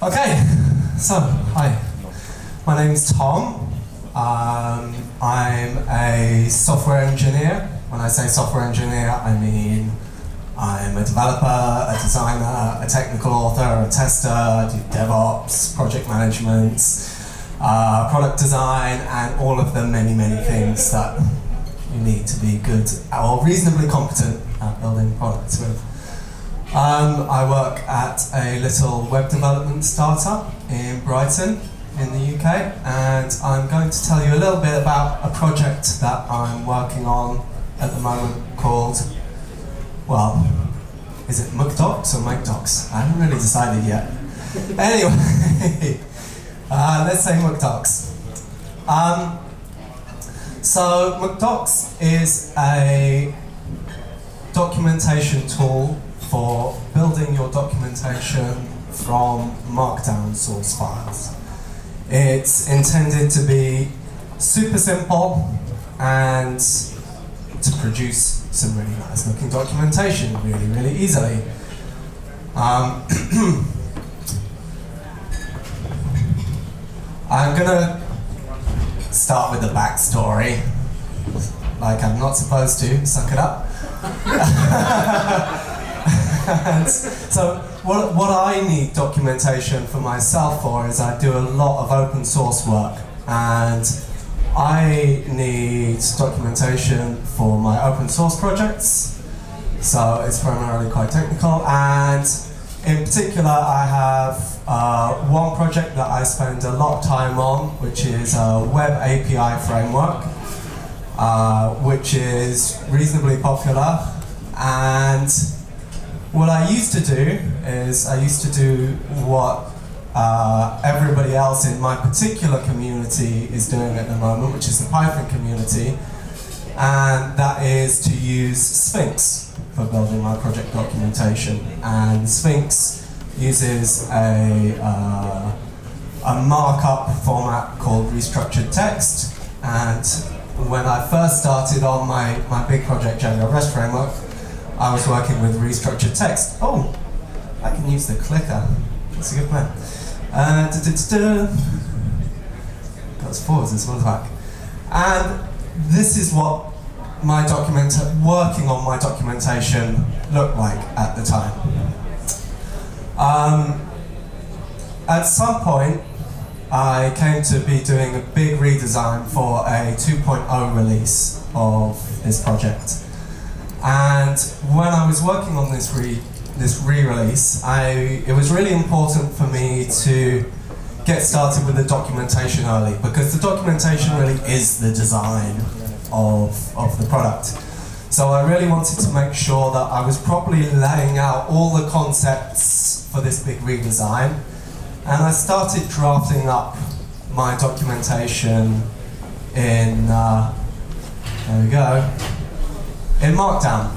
Okay, so, hi. My name's Tom. I'm a software engineer. When I say software engineer, I mean I'm a developer, a designer, a technical author, a tester, I do DevOps, project management, product design, and all of the many, many things that you need to be good or reasonably competent at building products with. I work at a little web development startup in Brighton, in the UK, and I'm going to tell you a little bit about a project that I'm working on at the moment called, well, is it MkDocs or MkDocs? I haven't really decided yet. Anyway, let's say MkDocs. So MkDocs is a documentation tool for building your documentation from Markdown source files. It's intended to be super simple and to produce some really nice looking documentation really, really easily. I'm gonna start with the backstory, like I'm not supposed to, suck it up. And so what I need documentation for myself for is I do a lot of open source work, and I need documentation for my open source projects, so it's primarily quite technical, and in particular I have one project that I spend a lot of time on, which is a web API framework, which is reasonably popular. And what I used to do is I used to do what everybody else in my particular community is doing at the moment, which is the Python community, and that is to use Sphinx for building my project documentation. And Sphinx uses a markup format called restructured text, and when I first started on my big project Django REST framework, I was working with restructured text. Oh, I can use the clicker. That's a good plan. Goes forwards as well as back. And this is what my working on my documentation looked like at the time. At some point, I came to be doing a big redesign for a 2.0 release of this project. And when I was working on this re-release, it was really important for me to get started with the documentation early, because the documentation really is the design of the product. So I really wanted to make sure that I was properly laying out all the concepts for this big redesign, and I started drafting up my documentation in, there we go, in Markdown.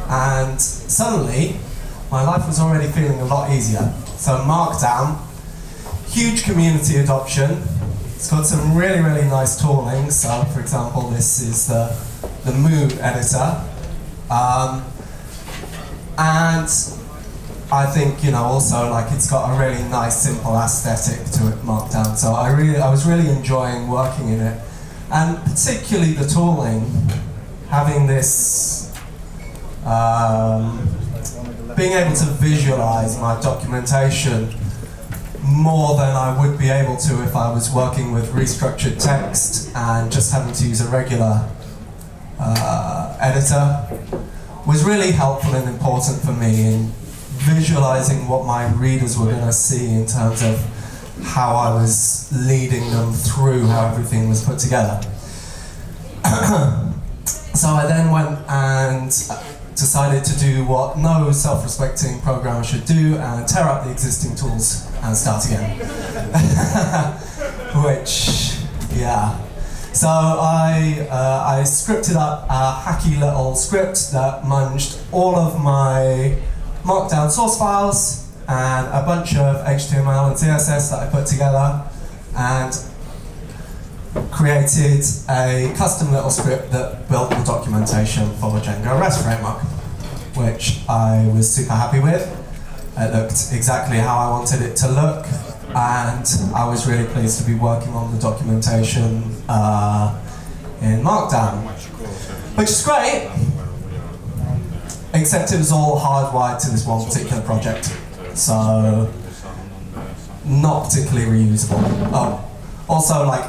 And suddenly, my life was already feeling a lot easier. So Markdown, huge community adoption. It's got some really, really nice tooling. So for example, this is the mood editor. And I think, you know, also like it's got a really nice, simple aesthetic to it, Markdown. So I was really enjoying working in it. And particularly the tooling, having this, being able to visualize my documentation more than I would be able to if I was working with restructured text and just having to use a regular editor, was really helpful and important for me in visualizing what my readers were going to see in terms of how I was leading them through how everything was put together. So I then went and decided to do what no self-respecting programmer should do and tear up the existing tools and start again. Which, yeah. So I scripted up a hacky little script that munged all of my Markdown source files and a bunch of HTML and CSS that I put together, and created a custom little script that built the documentation for Django REST framework, which I was super happy with. It looked exactly how I wanted it to look, and I was really pleased to be working on the documentation in Markdown, which is great, except it was all hardwired to this one particular project, so not particularly reusable. Oh, also, like,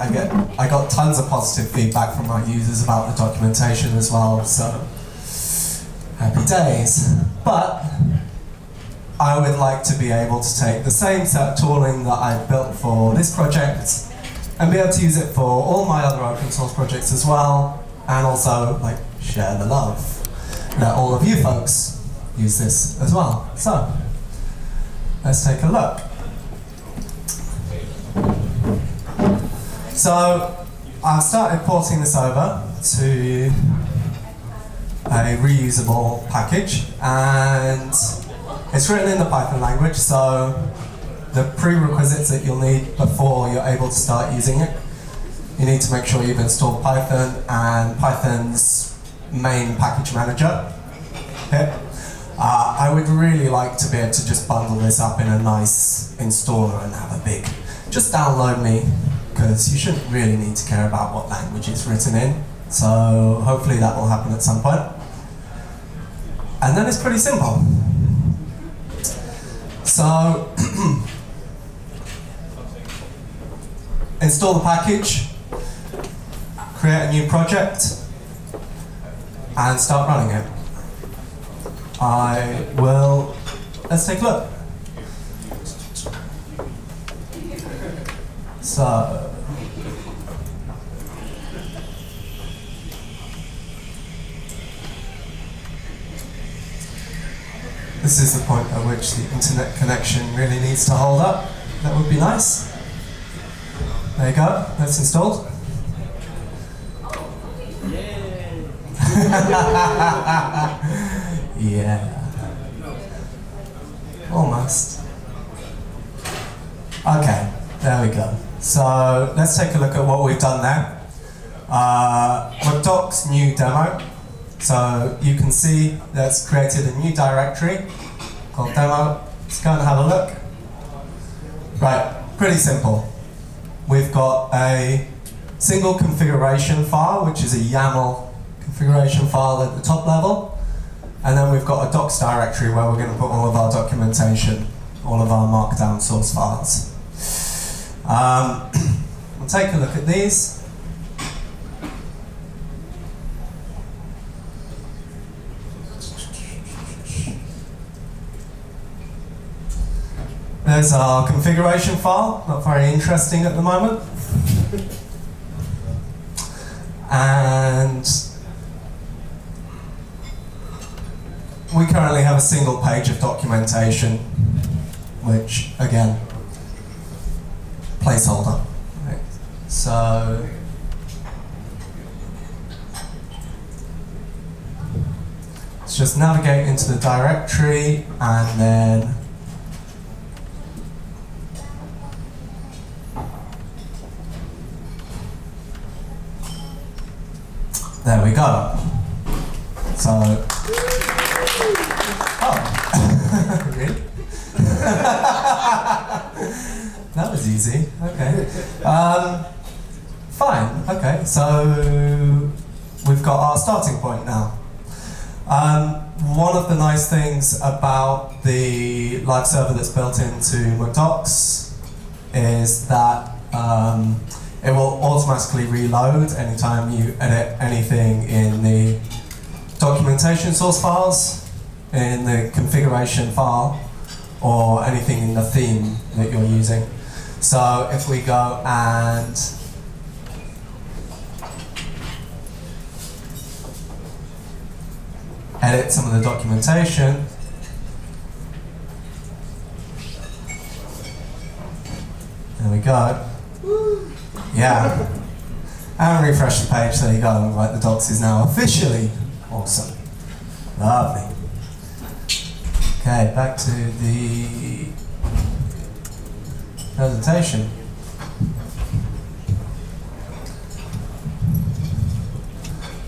I got tons of positive feedback from my users about the documentation as well, so happy days. But I would like to be able to take the same set of tooling that I've built for this project and be able to use it for all my other open source projects as well, and also like share the love. Let all of you folks use this as well. So let's take a look. So I've started porting this over to a reusable package, and it's written in the Python language, so the prerequisites that you'll need before you're able to start using it, you need to make sure you've installed Python and Python's main package manager here. I would really like to be able to just bundle this up in a nice installer and have a big, just download me, because you shouldn't really need to care about what language it's written in. So hopefully that will happen at some point. And then it's pretty simple. So install the package, create a new project, and start running it. Let's take a look. So, this is the point at which the internet connection really needs to hold up. That would be nice. There you go, that's installed. Yeah. Almost. Okay, there we go. So let's take a look at what we've done there. MkDocs new demo. So you can see that's created a new directory called demo. Let's go and have a look. Right, pretty simple. We've got a single configuration file, which is a YAML configuration file at the top level. And then we've got a docs directory where we're going to put all of our documentation, all of our Markdown source files. We'll take a look at these. There's our configuration file, not very interesting at the moment. And we currently have a single page of documentation, which, again, placeholder. Right. So let's just navigate into the directory, and then there we go. So, oh, really? That was easy. Okay. Fine. Okay. So we've got our starting point now. One of the nice things about the live server that's built into MkDocs is that it will automatically reload anytime you edit anything in the documentation source files, in the configuration file, or anything in the theme that you're using. So if we go and edit some of the documentation, there we go. Yeah. And refresh the page, there you go. Right, the docs is now officially awesome. Lovely. Okay, back to the presentation.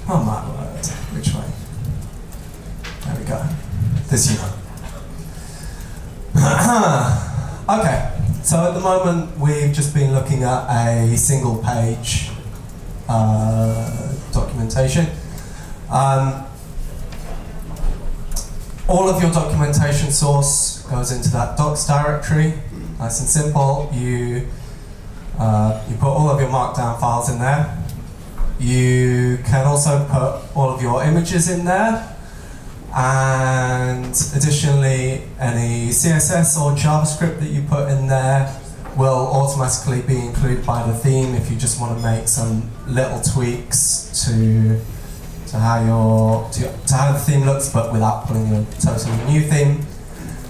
Oh my word, which way? There we go. This you know. Okay, so at the moment we've just been looking at a single page documentation. All of your documentation source goes into that docs directory. Nice and simple. You put all of your markdown files in there. You can also put all of your images in there. And additionally, any CSS or JavaScript that you put in there will automatically be included by the theme if you just want to make some little tweaks to how the theme looks, but without putting in a totally new theme.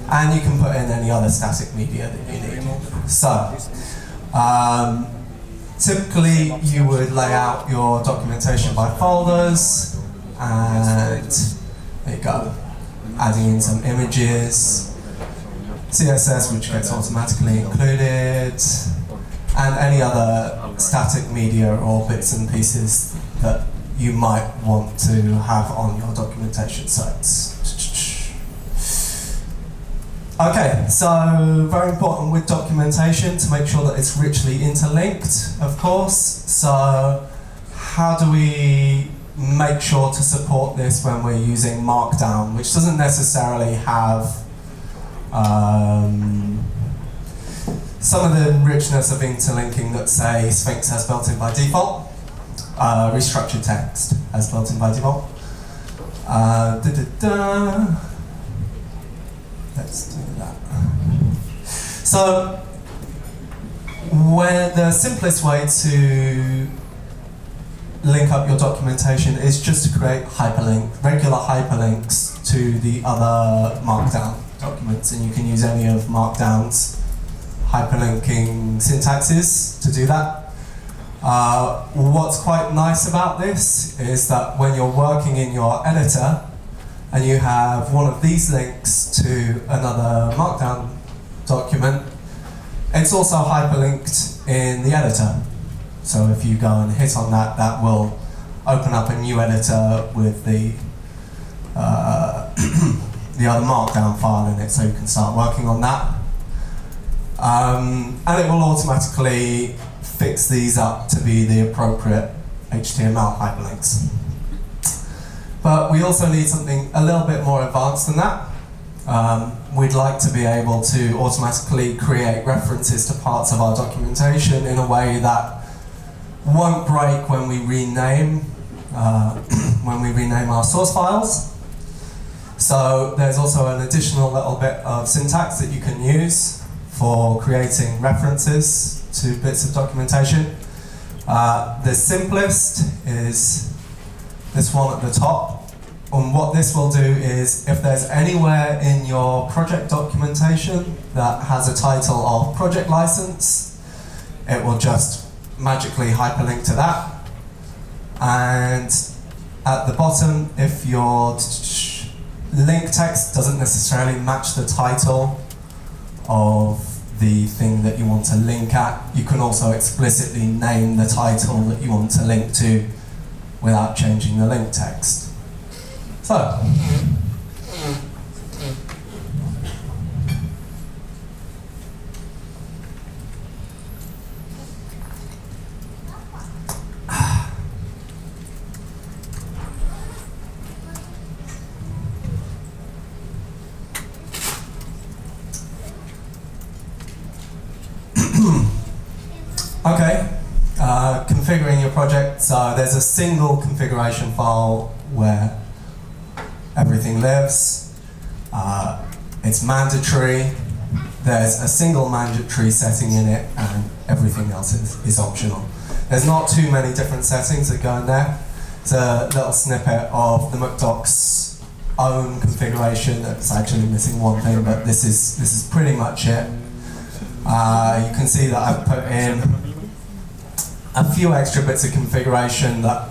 And you can put in any other static media that you need. So, typically you would lay out your documentation by folders, and there you go. Adding in some images, CSS, which gets automatically included, and any other static media or bits and pieces that you might want to have on your documentation sites. Okay, so very important with documentation to make sure that it's richly interlinked, of course. So how do we make sure to support this when we're using Markdown, which doesn't necessarily have some of the richness of interlinking that, say, Sphinx has built in by default, restructured text has built in by default. Let's do that. So, where the simplest way to link up your documentation is just to create regular hyperlinks to the other Markdown documents, and you can use any of Markdown's hyperlinking syntaxes to do that. What's quite nice about this is that when you're working in your editor and you have one of these links to another Markdown document, it's also hyperlinked in the editor. So if you go and hit on that, that will open up a new editor with the the other Markdown file in it, so you can start working on that. And it will automatically fix these up to be the appropriate HTML hyperlinks. But we also need something a little bit more advanced than that. We'd like to be able to automatically create references to parts of our documentation in a way that won't break when we rename our source files. So there's also an additional little bit of syntax that you can use for creating references to bits of documentation. The simplest is this one at the top. And what this will do is, if there's anywhere in your project documentation that has a title of project license, it will just magically hyperlink to that. And at the bottom, if your link text doesn't necessarily match the title of the thing that you want to link at, you can also explicitly name the title that you want to link to without changing the link text. So, okay, configuring your project. So there's a single configuration file where everything lives. It's mandatory. There's a single mandatory setting in it, and everything else is optional. There's not too many different settings that go in there. It's a little snippet of the MkDocs own configuration. It's actually missing one thing, but this is pretty much it. You can see that I've put in a few extra bits of configuration that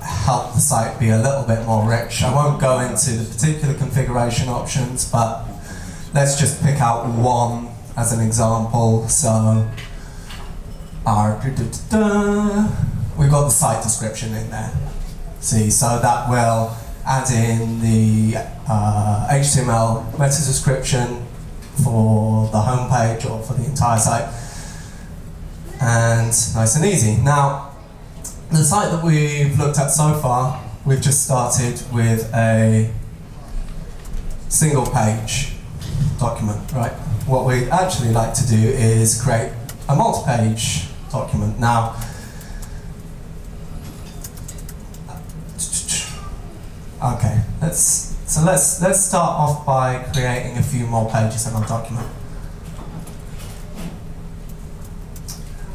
help the site be a little bit more rich. I won't go into the particular configuration options, but let's just pick out one as an example. So, we've got the site description in there. See, so that will add in the HTML meta description for the home page or for the entire site, and nice and easy. Now, the site that we've looked at so far, we've just started with a single page document, right? What we'd actually like to do is create a multi-page document. Now, okay, let's start off by creating a few more pages in our document.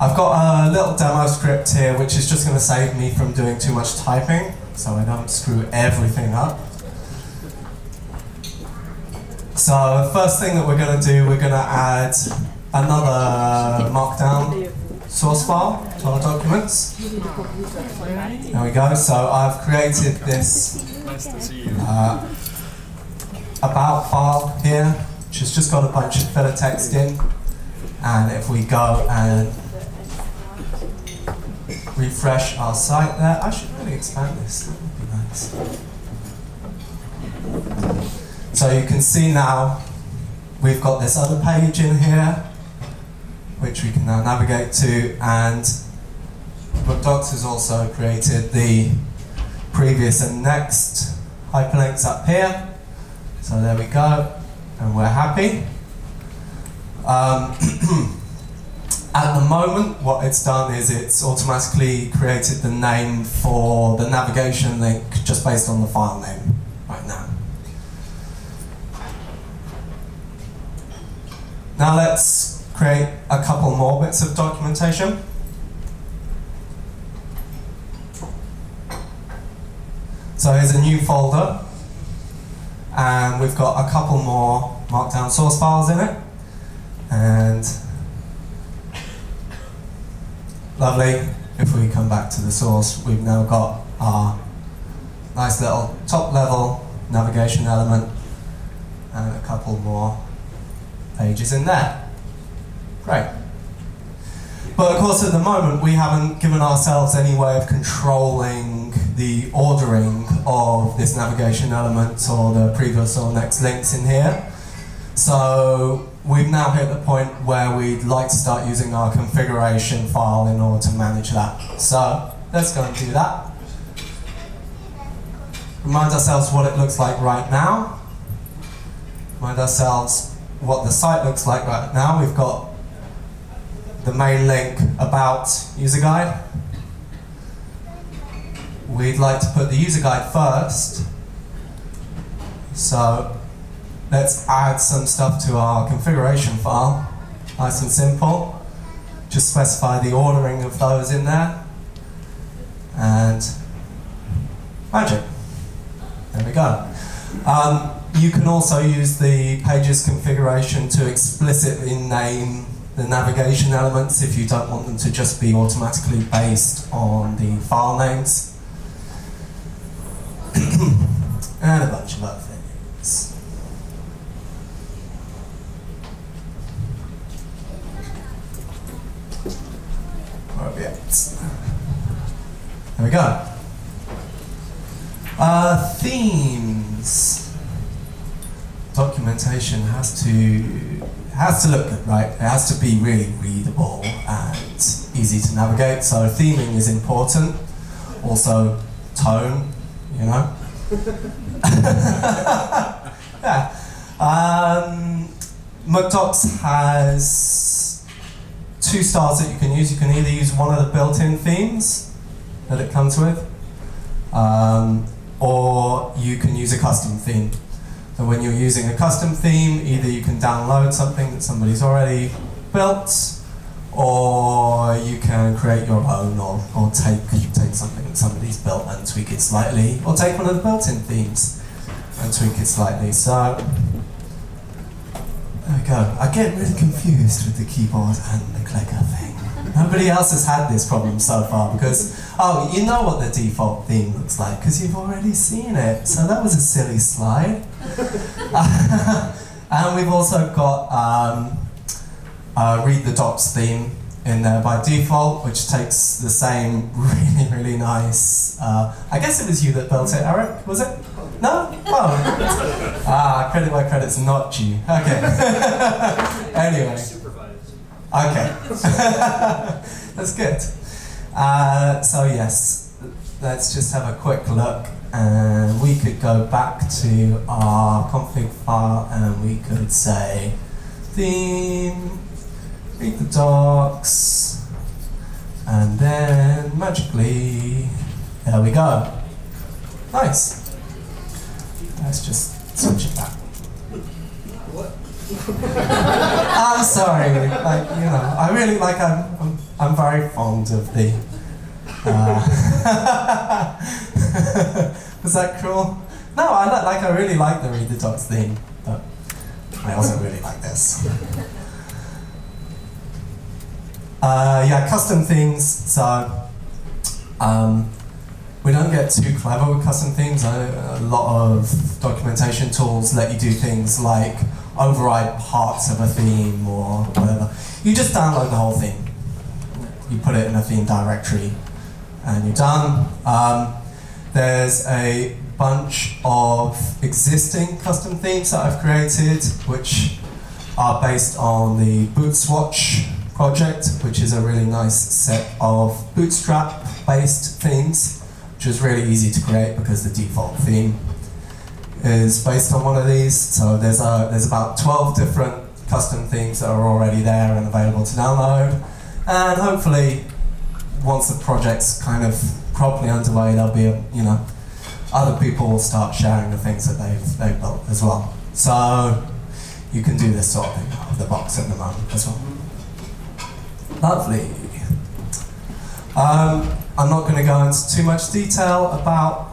I've got a little demo script here which is just going to save me from doing too much typing, so I don't screw everything up. So the first thing that we're going to do, we're going to add another Markdown source file to our documents. There we go. So I've created this about file here, which has just got a bunch of filler text in. And if we go and refresh our site there, I should really expand this. That would be nice. So you can see now we've got this other page in here, which we can now navigate to, and MkDocs has also created the previous and next hyperlinks up here. So there we go, and we're happy. At the moment, what it's done is it's automatically created the name for the navigation link just based on the file name right now. Now let's create a couple more bits of documentation. So here's a new folder, and we've got a couple more Markdown source files in it, and lovely. If we come back to the source, we've now got our nice little top level navigation element and a couple more pages in there. Great. But of course at the moment we haven't given ourselves any way of controlling the ordering of this navigation element or the previous or next links in here. So we've now hit the point where we'd like to start using our configuration file in order to manage that. So let's go and do that. Remind ourselves what it looks like right now. Remind ourselves what the site looks like right now. We've got the main link about user guide. We'd like to put the user guide first. So let's add some stuff to our configuration file. Nice and simple. Just specify the ordering of those in there. And magic. There we go. You can also use the pages configuration to explicitly name the navigation elements if you don't want them to just be automatically based on the file names. And a bunch of other things. Where are we at? There we go. Themes. Documentation has to look good, right? It has to be really readable and easy to navigate. So theming is important. Also, tone, you know. Yeah. MkDocs has two styles that you can use. You can either use one of the built-in themes that it comes with, or you can use a custom theme. So when you're using a custom theme, either you can download something that somebody's already built, or you can create your own, or take something that somebody's built and tweak it slightly, or take one of the built-in themes and tweak it slightly. So there we go. I get really confused with the keyboard and the clicker thing. Nobody else has had this problem so far because, oh, you know what the default theme looks like because you've already seen it. So that was a silly slide. And we've also got Read the Docs theme in there by default, which takes the same really nice, I guess it was you that built it, Eric, was it? No? Oh. Credit where credit's not due. Okay. Anyway. Okay. That's good. So yes, let's just have a quick look, and we could go back to our config file and we could say theme, read the docs, and then magically, there we go. Nice. Let's just switch it back. What? I'm sorry. Like, you know, I really like. I'm very fond of the. Was that cruel? No, I really like the read the docs theme, but I also really like this. Yeah, custom themes. So. We don't get too clever with custom themes. A lot of documentation tools let you do things like override parts of a theme or whatever. You just download the whole theme. You put it in a theme directory and you're done. There's a bunch of existing custom themes that I've created, which are based on the Bootswatch project, which is a really nice set of Bootstrap-based themes, which is really easy to create because the default theme is based on one of these. So there's about 12 different custom themes that are already there and available to download. And hopefully, once the project's kind of properly underway, there'll be other people will start sharing the things that they've built as well. So you can do this sort of thing out of the box at the moment as well. Lovely. I'm not going to go into too much detail about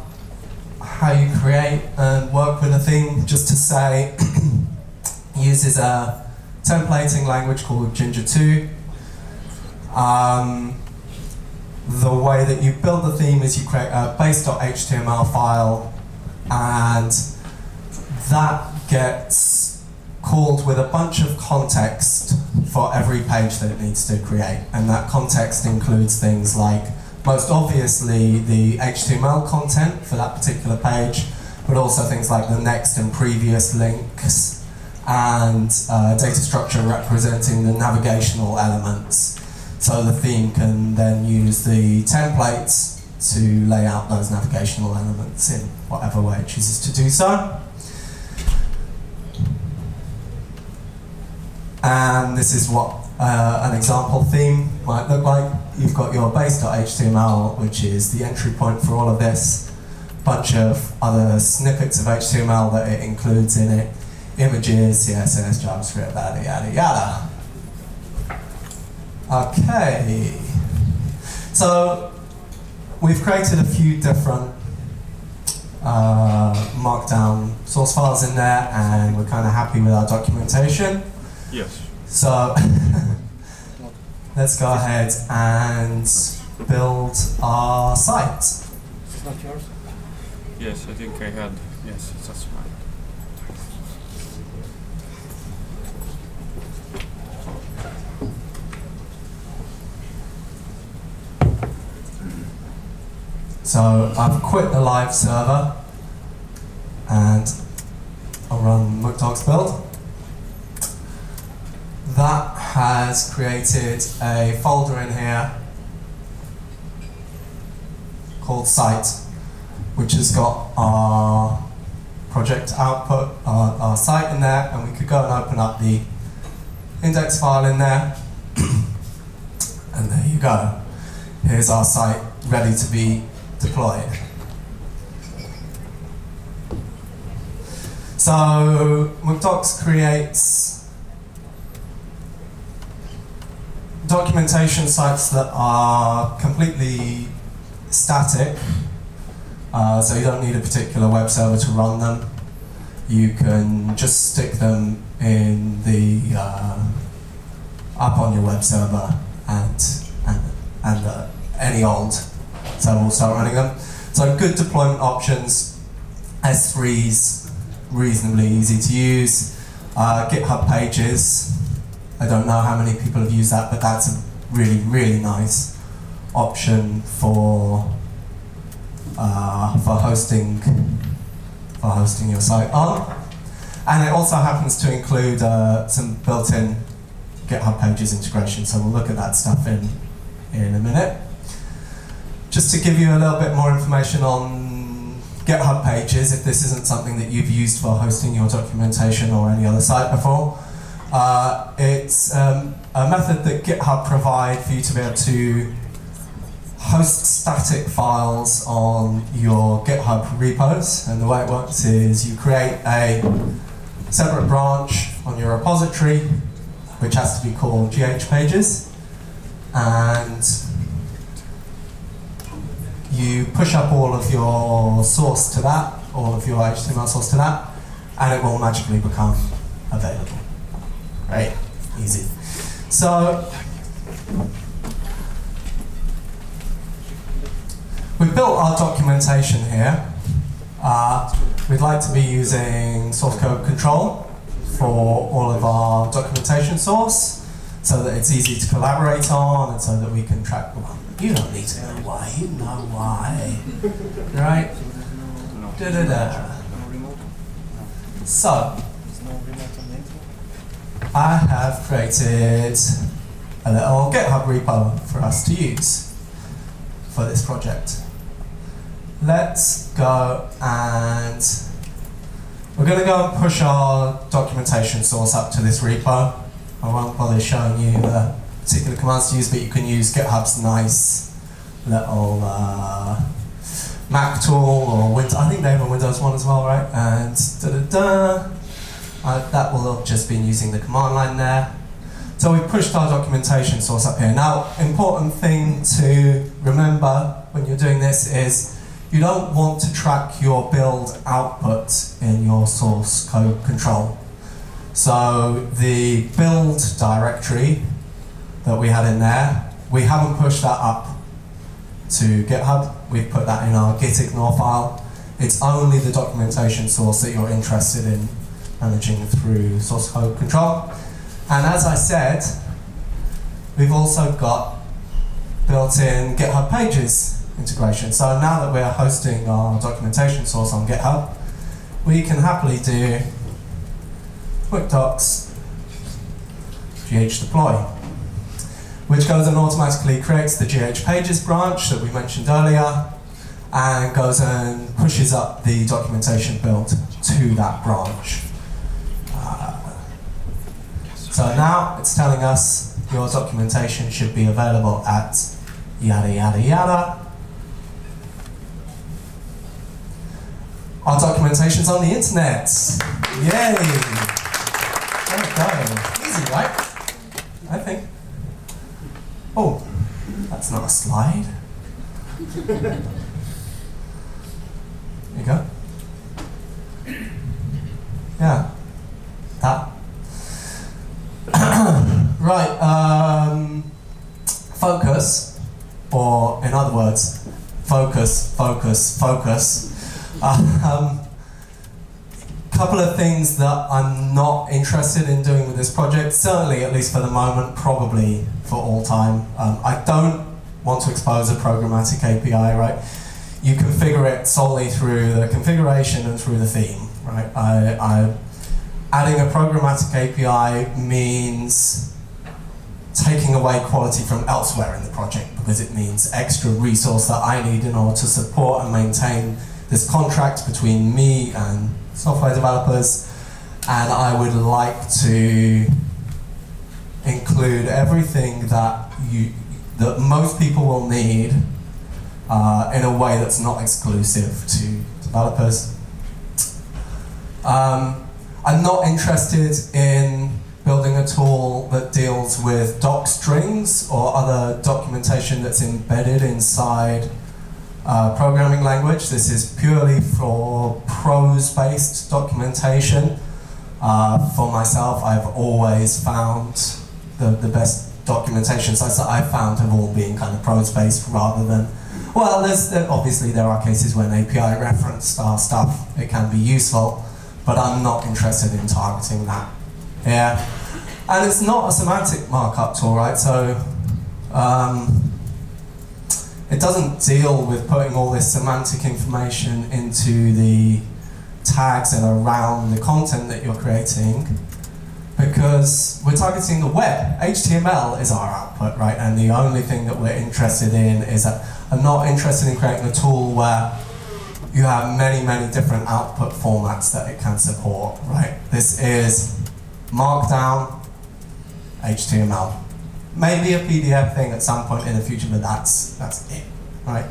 how you create and work with a theme, just to say uses a templating language called Ginger 2. The way that you build the theme is you create a base.html file, and that gets called with a bunch of context for every page that it needs to create. And that context includes things like, most obviously, the HTML content for that particular page, but also things like the next and previous links, and data structure representing the navigational elements. So the theme can then use the templates to lay out those navigational elements in whatever way it chooses to do so. And this is what an example theme might look like. You've got your base.html, which is the entry point for all of this. Bunch of other snippets of HTML that it includes in it. Images, CSS, JavaScript, yada, yada, yada. Okay. So we've created a few different markdown source files in there, and we're kind of happy with our documentation. Yes. So let's go ahead and build our site. It's not yours? Yes, I think I had. Yes, that's mine. So I've quit the live server and I'll run MkDocs build. That has created a folder in here called site, which has got our project output, our site in there, and we could go and open up the index file in there. And there you go. Here's our site ready to be deployed. So MkDocs creates documentation sites that are completely static, so you don't need a particular web server to run them. You can just stick them in the up on your web server, and any old server will start running them. So good deployment options. S3's reasonably easy to use. GitHub Pages. I don't know how many people have used that, but that's a really, really nice option for hosting for hosting your site on. And it also happens to include some built-in GitHub Pages integration, so we'll look at that stuff in a minute. Just to give you a little bit more information on GitHub Pages, if this isn't something that you've used for hosting your documentation or any other site before, it's a method that GitHub provide for you to be able to host static files on your GitHub repos. And the way it works is you create a separate branch on your repository, which has to be called GH Pages, and you push up all of your source to that, all of your HTML source to that, and it will magically become available. Right? Easy. So, we've built our documentation here. We'd like to be using source code control for all of our documentation source, so that it's easy to collaborate on, and so that we can track. Well, you don't need to know why. You know why, right? Da da da. So, I have created a little GitHub repo for us to use for this project. Let's go and we're going to go and push our documentation source up to this repo. I won't bother showing you the particular commands to use, but you can use GitHub's nice little Mac tool or Windows. I think they have a Windows one as well, right? And that will have just been using the command line there. So we've pushed our documentation source up here. Now, important thing to remember when you're doing this is you don't want to track your build output in your source code control. So the build directory that we had in there, we haven't pushed that up to GitHub. We've put that in our git ignore file. It's only the documentation source that you're interested in managing through source code control. And as I said, we've also got built-in GitHub Pages integration. So now that we're hosting our documentation source on GitHub, we can happily do MkDocs GH deploy, which goes and automatically creates the GH Pages branch that we mentioned earlier, and goes and pushes up the documentation build to that branch. So now it's telling us your documentation should be available at yada yada yada. Our documentation's on the internet. Yay! There we go. Easy, right? I think. Oh, that's not a slide. There you go. Yeah. That. Right. Focus, or in other words, focus, focus, focus. Couple of things that I'm not interested in doing with this project, certainly at least for the moment, probably for all time. I don't want to expose a programmatic API, right? You configure it solely through the configuration and through the theme, right? Adding a programmatic API means taking away quality from elsewhere in the project, because it means extra resource that I need in order to support and maintain this contract between me and software developers, and I would like to include everything that most people will need in a way that's not exclusive to developers. I'm not interested in building a tool that deals with doc strings or other documentation that's embedded inside programming language. This is purely for prose-based documentation. For myself, I've always found the best documentation sites that I've found have all been kind of prose-based rather than, well, obviously there are cases when API referenced stuff, it can be useful, but I'm not interested in targeting that. Yeah, and it's not a semantic markup tool, right? So it doesn't deal with putting all this semantic information into the tags that are around the content that you're creating, because we're targeting the web. HTML is our output, right? And the only thing that we're interested in is that I'm not interested in creating a tool where you have many, many different output formats that it can support, right? This is Markdown, HTML. Maybe a PDF thing at some point in the future, but that's it, right?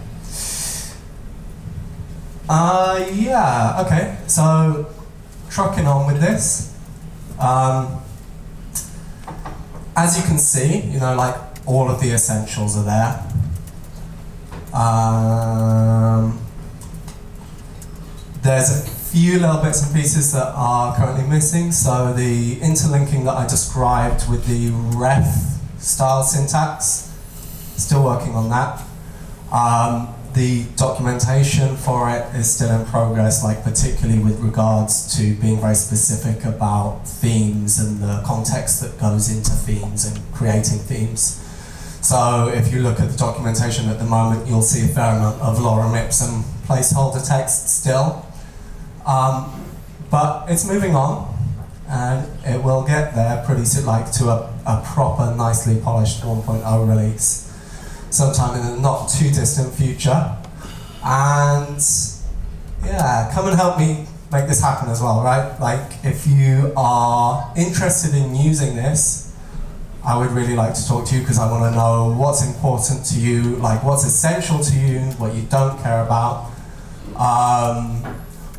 Yeah, okay, so trucking on with this. As you can see, you know, like all of the essentials are there. There's a few little bits and pieces that are currently missing. So the interlinking that I described with the ref style syntax, still working on that. The documentation for it is still in progress, like particularly with regards to being very specific about themes and the context that goes into themes and creating themes. So if you look at the documentation at the moment, you'll see a fair amount of lorem ipsum placeholder text still. But it's moving on, and it will get there pretty soon, like to a proper, nicely polished 1.0 release sometime in the not too distant future. And yeah, come and help me make this happen as well, right? Like if you are interested in using this, I would really like to talk to you because I want to know what's important to you, like what's essential to you, what you don't care about,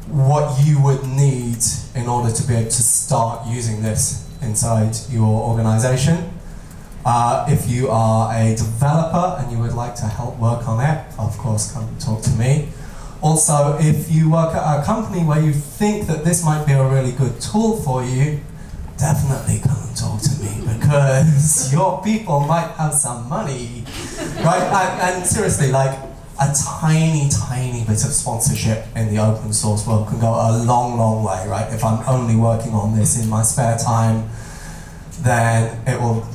what you would need in order to be able to start using this inside your organization. If you are a developer and you would like to help work on it, of course, come and talk to me. Also, if you work at a company where you think that this might be a really good tool for you, definitely come and talk to me because your people might have some money, right? And seriously, like a tiny, tiny bit of sponsorship in the open source world can go a long, long way, right? If I'm only working on this in my spare time, then it will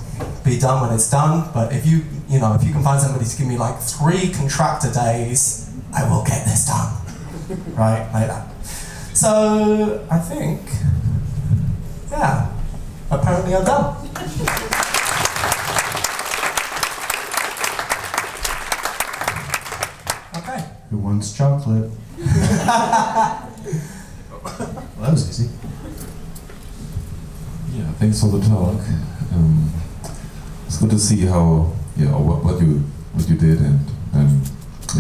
be done when it's done. But if you can find somebody to give me like 3 contractor days, I will get this done, right? Like that. So I think, yeah, apparently I'm done. Okay. Who wants chocolate? Well, that was easy. Yeah, thanks for the talk. It's good to see how, what you did and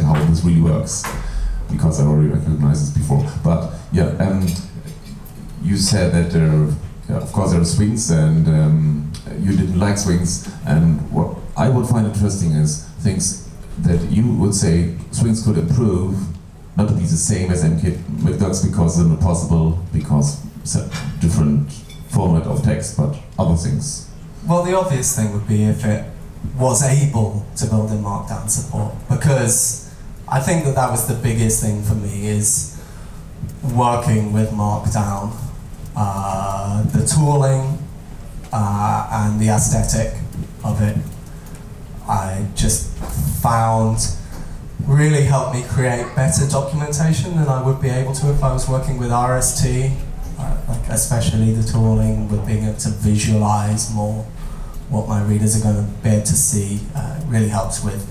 how this really works, because I already recognized this before. But yeah, you said that of course there are swings, and you didn't like swings. And what I would find interesting is things that you would say swings could improve, not to be the same as MkDocs because it's not possible, because it's a different format of text, but other things. Well, the obvious thing would be if it was able to build in Markdown support, because I think that was the biggest thing for me, is working with Markdown, the tooling and the aesthetic of it. I just found really helped me create better documentation than I would be able to if I was working with RST. Like especially the tooling with being able to visualize more what my readers are going to be able to see. Really helps with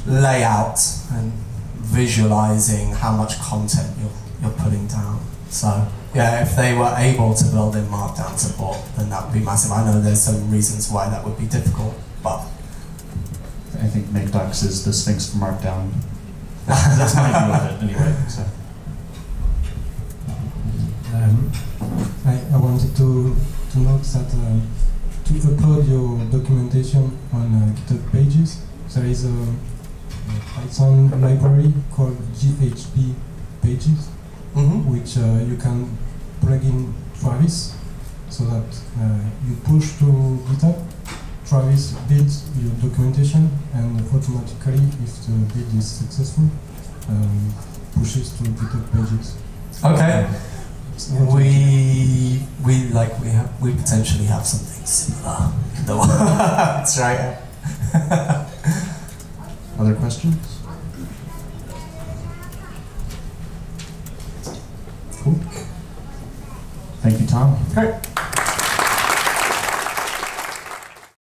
layout and visualizing how much content you're putting down. So yeah, if they were able to build in Markdown support, then that would be massive. I know there's some reasons why that would be difficult, but I think MkDocs is the Sphinx for Markdown. That's my view of it anyway. So. I wanted to note that to upload your documentation on Github Pages, there is a Python library called Github Pages, which you can plug in Travis, so that you push to GitHub. Travis builds your documentation, and automatically, if the build is successful, pushes to GitHub Pages. okay. We potentially have something similar in the works, right? Other questions? Cool. Thank you, Tom. Great.